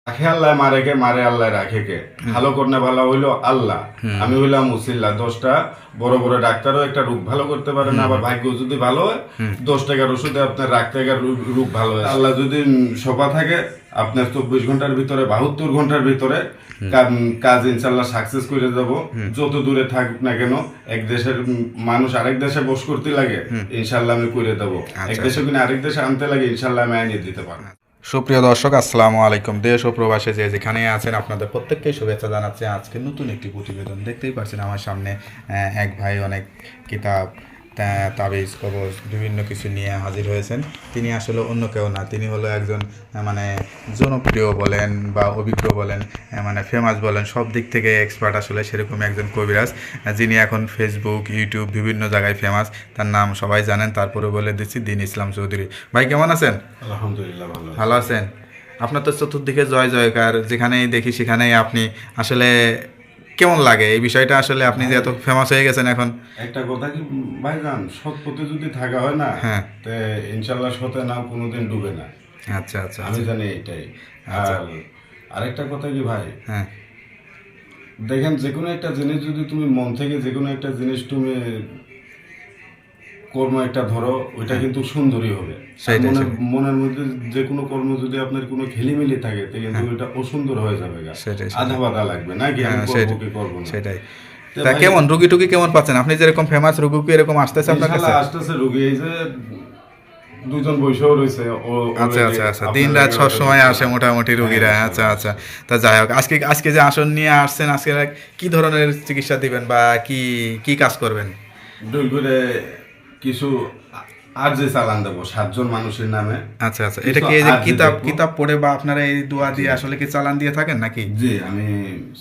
রাখে আল্লাহ, মারে কে মারে আল্লাহ, রাখে কে ভালো করনে ভালো হইলো আল্লাহ। আমি হইলাম মুসিল্লা। 10টা বড় বড় ডাক্তারও একটা রোগ ভালো করতে পারে না, আবার ভাগ্য যদি ভালো হয় 10 টাকার ওষুধে আপনার রাখতে রোগ ভালো হয়। আল্লাহ যদি সভা থাকে আপনার 24 ঘন্টার ভিতরে 72 ঘন্টার ভিতরে কাজ ইনশাল্লাহ সাকসেস করে যাব। যত দূরে থাকুক না কেন, এক দেশের মানুষ আরেক দেশে বস করতে লাগে ইনশাল্লাহ আমি করে দেবো। এক দেশে কিনা আরেক দেশে আনতে লাগে ইনশাল্লাহ আমি আনিয়ে দিতে পারবো। সুপ্রিয় দর্শক, আসসালামু আলাইকুম। দেশ ও প্রবাসে যে যেখানে আছেন আপনাদের প্রত্যেককে শুভেচ্ছা জানাচ্ছি। আজকে নতুন একটি প্রতিবেদন দেখতেই পাচ্ছেন আমার সামনে এক ভাই অনেক কিতাব, তাবিজ, কবজ বিভিন্ন কিছু নিয়ে হাজির হয়েছেন। তিনি আসলে অন্য কেউ না, তিনি হলো একজন মানে জনপ্রিয় বলেন বা অভিজ্ঞ বলেন, মানে ফেমাস বলেন, সব দিক থেকে এক্সপার্ট আসলে সেরকম একজন কবিরাজ, যিনি এখন ফেসবুক, ইউটিউব বিভিন্ন জায়গায় ফেমাস। তার নাম সবাই জানেন, তারপরে বলে দিচ্ছি দিন ইসলাম চৌধুরী। ভাই কেমন আছেন? আলহামদুলিল্লাহ ভালো আছেন? আপনার তো চতুর্দিকে জয় জয়কার, যেখানেই দেখি সেখানেই আপনি। আসলে কেমন লাগে এই বিষয়টা? আসলে আপনি যে এত ফেমাস হয়ে গেছেন এখন। একটা কথা কি ভাইজান, সৎ পথে যদি থাকা হয় না, হ্যাঁ, তে ইনশাল্লাহ সতে নাও কোনোদিন ডুবে না। আচ্ছা আচ্ছা আমি জানি এটাই। আর আরেকটা কথা কি ভাই, হ্যাঁ, দেখেন যে কোনো একটা জিনিস যদি তুমি মন থেকে যে কোনো একটা জিনিস তুমি কর্ম একটা ধরো, ওইটা কিন্তু সুন্দরই হবে। সেটাই, মনের মধ্যে যে কোনো কর্ম যদি আপনার কোনো খেলিমেলি থাকে, তো কিন্তু ওইটা অসুন্দর হয়ে যাবে, সেটাই, আধা বাধা লাগবে না কি আমি করবো কি করবো না। সেটাই। তা কেমন রুগী টুগী কেমন পাচ্ছেন আপনি? যেরকম ফেমাস রুগী কি এরকম আসতেছে আপনার কাছে? ইনশাল্লাহ আসতেছে রুগী, এই যে দুজন বৈশাও রয়েছে। আচ্ছা আচ্ছা আচ্ছা, দিন রাত সব সময় আসে মোটামুটি রুগীরা। আচ্ছা আচ্ছা, তা যাই হোক, আজকে আজকে যে আসন নিয়ে আসছেন, আজকে কি ধরনের চিকিৎসা দিবেন বা কি কি কাজ করবেন? দুই করে কিছু আর যে চালান দেবো 7 জন মানুষের নামে। আচ্ছা আচ্ছা, এটা কি এই যে কিতাব কিতাব পড়ে বা আপনারা এই দোয়া দিয়ে আসলে কি চালান দিয়ে থাকেন নাকি? জি, আমি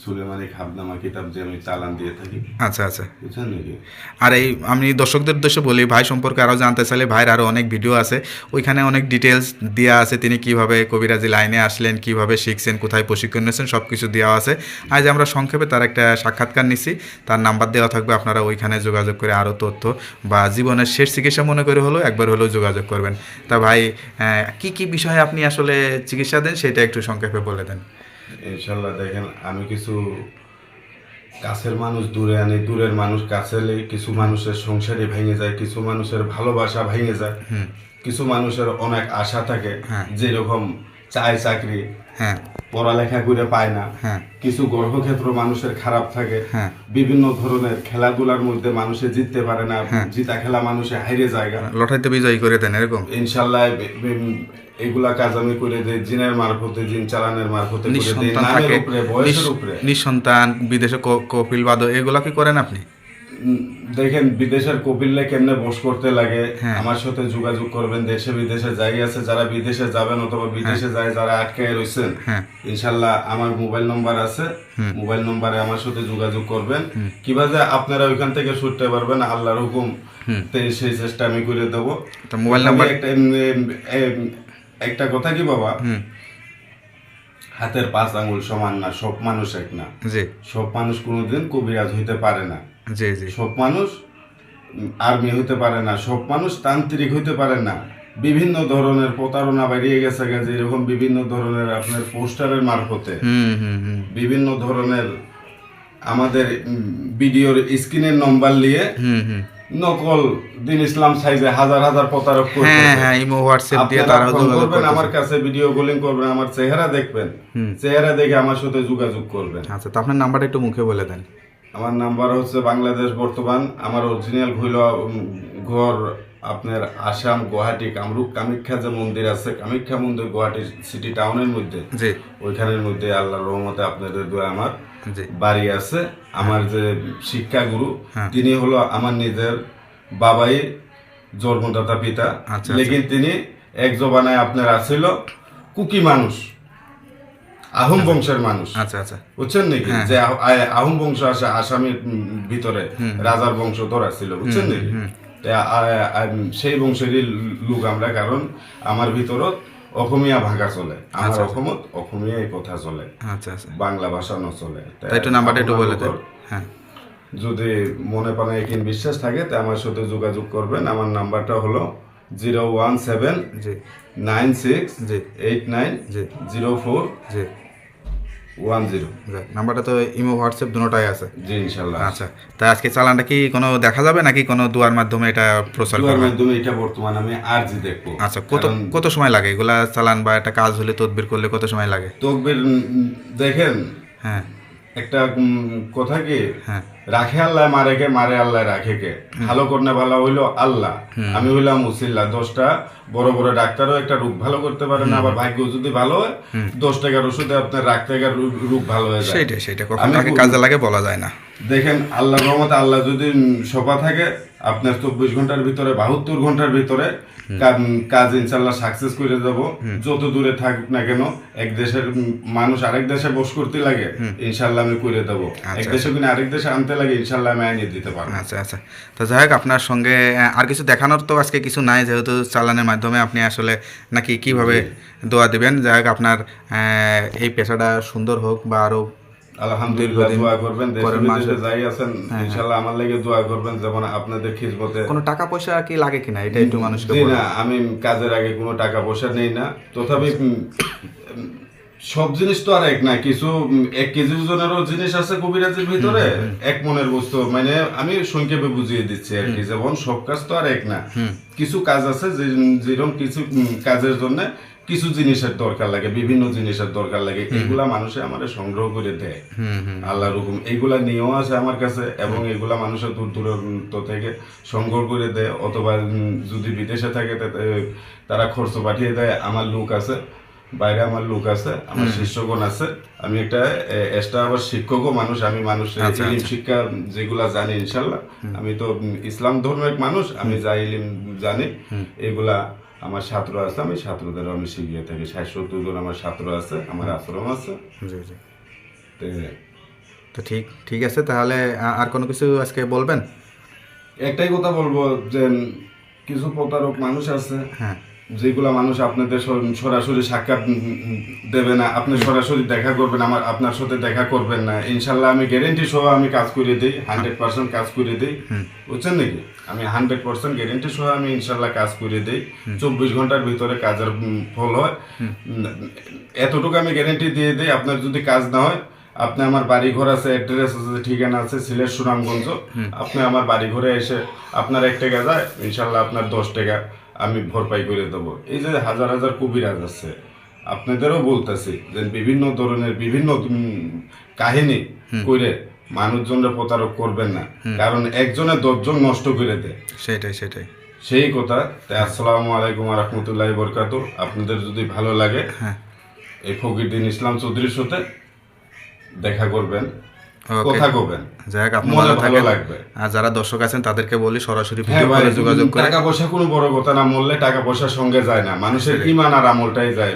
সুলেমানি খাবনামা কিতাব যে আমি চালান দিয়ে থাকি। আচ্ছা আচ্ছা, বুঝছেন নাকি? আর এই আমি দর্শকদের উদ্দেশ্যে বলি, ভাই সম্পর্কে আরও জানতে চাইলে ভাইয়ের আরও অনেক ভিডিও আছে, ওইখানে অনেক ডিটেলস দেওয়া আছে। তিনি কিভাবে কবিরাজি লাইনে আসলেন, কিভাবে শিখছেন, কোথায় প্রশিক্ষণ নিয়েছেন, সব কিছু দেওয়া আছে। আজ আমরা সংক্ষেপে তার একটা সাক্ষাৎকার নিচ্ছি, তার নাম্বার দেওয়া থাকবে, আপনারা ওইখানে যোগাযোগ করে আরও তথ্য বা জীবনের শেষ চিকিৎসা মনে করে হলেও একবার হলেও যোগাযোগ করবেন। তা ভাই, কি কি বিষয়ে আপনি আসলে চিকিৎসা দেন সেটা একটু সংক্ষেপে বলে দেন। ইনশাল্লাহ দেখেন, আমি কিছু কাছের মানুষ দূরে আনি, দূরের মানুষ কাছে এলে কিছু মানুষের সংসারে ভেঙে যায়, কিছু মানুষের ভালোবাসা ভেঙে যায়, কিছু মানুষের অনেক আশা থাকে, যেরকম চায় চাকরি, হ্যাঁ, পড়ালেখা করে পায় না, হ্যাঁ, কিছু গর্ভক্ষেত্র মানুষের খারাপ থাকে, হ্যাঁ, বিভিন্ন ধরনের খেলাধুলার মধ্যে মানুষে জিততে পারে না, জিতা খেলা মানুষে হাইরে জায়গা, লটারিতে বিজয়ী করে দেন এরকম। ইনশাল্লাহ এগুলা কাজ আমি করে দিই জিনের মারফতে, জিন চালানের মারফতে করে দিই, নিঃসন্তান নামের থাকে, উপরে, বয়সের উপরে। নিঃসন্তান, বিদেশে কপিল বাদ, এগুলা কি করেন আপনি? দেখেন বিদেশের কপিলে কেমনে বস করতে লাগে, হ্যাঁ। আমার সাথে যোগাযোগ করবেন। দেশে বিদেশে যাই আছে, যারা বিদেশে যাবেন অথবা বিদেশে যায় যারা আটকায় রয়েছেন, হ্যাঁ, ইনশাল্লাহ আমার মোবাইল নম্বর আছে, মোবাইল নম্বরে আমার সাথে যোগাযোগ করবেন। কিভাবে আপনারা ওইখান থেকে ছুটতে পারবেন আল্লাহর হুকুম, সেই চেষ্টা আমি করে দেবো। তো মোবাইল নাম্বার একটা কথা কি বাবা, হাতের 5 আঙ্গুল সমান না, সব মানুষ এক না। জি সব মানুষ কোনোদিন কবিরাজ হইতে পারে না, জি জি, সব মানুষ আর্মি হইতে পারে না, সব মানুষ তান্ত্রিক হইতে পারে না। বিভিন্ন ধরনের প্রতারণা বেরিয়ে গেছে, এরকম বিভিন্ন ধরনের আপনার পোস্টারের মারফতে, বিভিন্ন ধরনের আমাদের ভিডিওর স্ক্রিনের নম্বর নিয়ে নকল দিন ইসলাম সাইজে হাজার হাজার প্রতারক করবে। হ্যাঁ, ইমো হোয়াটসঅ্যাপ দিয়ে তারা যোগাযোগ করবেন, আমার কাছে ভিডিও কলিং করবেন, আমার চেহারা দেখবেন, চেহারা দেখে আমার সাথে যোগাযোগ করবেন। আচ্ছা, তো আপনার নাম্বারটা একটু মুখে বলে দেন। আমার নাম্বার হচ্ছে বাংলাদেশ বর্তমান, আমার অরিজিনাল হইল ঘর আপনার আসাম, গুয়াহাটি, কামরূপ কামাখ্যা যে মন্দির আছে, কামাখ্যা মন্দির গুয়াহাটি সিটি টাউনের মধ্যে, জি, ওইখানের মধ্যে আল্লাহর রহমতে আপনাদের দোয়া আমার বাড়ি আছে। আমার যে শিক্ষাগুরু তিনি হলো আমার নিজের বাবাই, জন্মদাতা পিতা, লেকিন তিনি এক জবানায় আপনার আছিল কুকি মানুষ, আহোম বংশের মানুষ। আচ্ছা আচ্ছা, বুঝছেন নাকি? যে আহোম বংশ আছে আসামের ভিতরে, রাজার বংশ ধরা ছিল, বুঝছেন নাকি? সেই বংশেরই লোক আমরা, কারণ আমার ভিতরত অসমীয়া ভাষা চলে, আমার অসমত অসমীয়াই কথা চলে, বাংলা ভাষা নচলে। একটু নাম্বারটা একটু বলে দেন। হ্যাঁ, যদি মনে প্রাণে একদিন বিশ্বাস থাকে তা আমার সাথে যোগাযোগ করবেন। আমার নাম্বারটা হলো 017968904 10। যাক, নাম্বারটা তো ইমো হোয়াটসঅ্যাপ দুটোটাই আছে। জি ইনশাল্লাহ। আচ্ছা, তা আজকে চালানটা কি কোনো দেখা যাবে নাকি কোনো দুয়ার মাধ্যমে এটা প্রচার দুয়ার করবে? মাধ্যমে এটা বর্তমান আমি আরজি দেখবো। আচ্ছা, কত সময় লাগে এগুলা চালান বা একটা কাজ হলে তদবির করলে কত সময় লাগে? তকবির দেখেন হ্যাঁ একটা কথা কি, হ্যাঁ রাখে আল্লাহ মারে কে, মারে আল্লাহ রাখে কে, ভালো করনে ভালো হইলো আল্লাহ, আমি হইলাম মুসিল্লা। 10টা বড় বড় ডাক্তারও একটা রোগ ভালো করতে পারে না, আবার ভাগ্য যদি ভালো হয় 10 টাকার ওষুধে আপনার রাখ টাকার রোগ ভালো হয়ে যায়। সেটা কখন কাজে লাগে বলা যায় না। দেখেন আল্লাহর রহমতে আল্লাহ যদি সভা থাকে আপনার 24 ঘন্টার ভিতরে 72 ঘন্টার ভিতরে কাজ ইনশাল্লাহ সাকসেস করে যাব। যত দূরে থাকুক না কেন, এক দেশের মানুষ আরেক দেশে বস করতে লাগে ইনশাল্লাহ আমি করে দেবো, এক দেশে কিনে আরেক দেশে আনতে লাগে ইনশাল্লাহ আমি আনিয়ে দিতে পারবো। আচ্ছা, তো যাই হোক, আপনার সঙ্গে আর কিছু দেখানোর তো আজকে কিছু নাই, যেহেতু চালানের মাধ্যমে আপনি আসলে নাকি কিভাবে দোয়া দিবেন। যাই হোক, আপনার এই পেশাটা সুন্দর হোক বা আরো আলহামদুলিল্লাহ দোয়া করবেন, দেশে বিদেশে যাই আছেন ইনশাআল্লাহ আমার লাগি দোয়া করবেন। যেমন আপনাদের খিদমতে কোনো টাকা পয়সা কি লাগে কিনা এটা একটু মানুষকে জি না, আমি কাজের আগে কোনো টাকা পয়সা নেই না। তথাপি সব জিনিস তো আর এক না, কিছু 1 কেজি ওজনেরও জিনিস আছে কবিরাজের ভিতরে, 1 মনের বস্তু, মানে আমি সংক্ষেপে বুঝিয়ে দিচ্ছি আর কি। যেমন সব কাজ তো আর এক না, কিছু কাজ আছে যেরকম কিছু কাজের জন্য কিছু জিনিসের দরকার লাগে, বিভিন্ন জিনিসের দরকার লাগে, এগুলা মানুষে আমাদের সংগ্রহ করে দেয় আল্লাহর হুকুম। এইগুলা নিয়েও আছে আমার কাছে, এবং এগুলা মানুষের দূর দূরান্ত থেকে সংগ্রহ করে দেয়, অথবা যদি বিদেশে থাকে তারা খরচ পাঠিয়ে দেয়। আমার লোক আছে বাইরে, আমার লোক আছে, আমার শিষ্যগণ আছে, আমি একটা এক্সট্রা আবার শিক্ষকও মানুষ। আমি মানুষের ইলিম শিক্ষা যেগুলা জানি ইনশাল্লাহ, আমি তো ইসলাম ধর্মের মানুষ, আমি যা ইলিম জানি এগুলা আমার ছাত্র আছে, আমি ছাত্রদের আমি শিখিয়ে থাকি। 60-70 জন আমার ছাত্র আছে, আমার আশ্রম আছে। তো ঠিক আছে, তাহলে আর কোনো কিছু আজকে বলবেন? একটাই কথা বলবো যে কিছু প্রতারক মানুষ আছে, হ্যাঁ, যেগুলা মানুষ আপনাদের সরাসরি সাক্ষাৎ দেবে না, আপনি সরাসরি দেখা করবেন, আপনার সাথে দেখা করবেন না। ইনশাল্লাহ আমি গ্যারেন্টি সহ আমি কাজ করে দিই, 100% কাজ করে দিই, বুঝছেন নাকি? আমি 100% গ্যারেন্টি সহ আমি ইনশাল্লাহ কাজ করে দিই। 24 ঘন্টার ভিতরে কাজের ফল হয়, এতটুকু আমি গ্যারেন্টি দিয়ে দিই। আপনার যদি কাজ না হয়, আপনি আমার বাড়ি ঘর আছে, অ্যাড্রেস আছে, ঠিকানা আছে সিলেট সুনামগঞ্জ, আপনি আমার বাড়ি ঘরে এসে আপনার 1 টাকা যায় ইনশাল্লাহ আপনার 10 টাকা আমি ভরপাই করে দেবো। এই যে হাজার হাজার কবিরাজ আছে, আপনাদেরও বলতেছি যে বিভিন্ন ধরনের বিভিন্ন কাহিনী করে মানুষজনরা প্রতারক করবেন না, কারণ একজনে 10 জন নষ্ট করে দেয়। সেটাই সেই কথা। তাই আসসালামু আলাইকুম ওয়া রাহমাতুল্লাহি ওয়া বারাকাতুহু। আপনাদের যদি ভালো লাগে এই ফকিরউদ্দিন ইসলাম চৌধুরীর সাথে দেখা করবেন, কথা কবেন, যাই হোক আপনার ভালো লাগবে। আর যারা দর্শক আছেন তাদেরকে বলি সরাসরি ভিডিও কলে যোগাযোগ করে। টাকা পয়সা কোনো বড় কথা না, মরলে টাকা পয়সার সঙ্গে যায় না, মানুষের ঈমান আর আমলটাই যায়।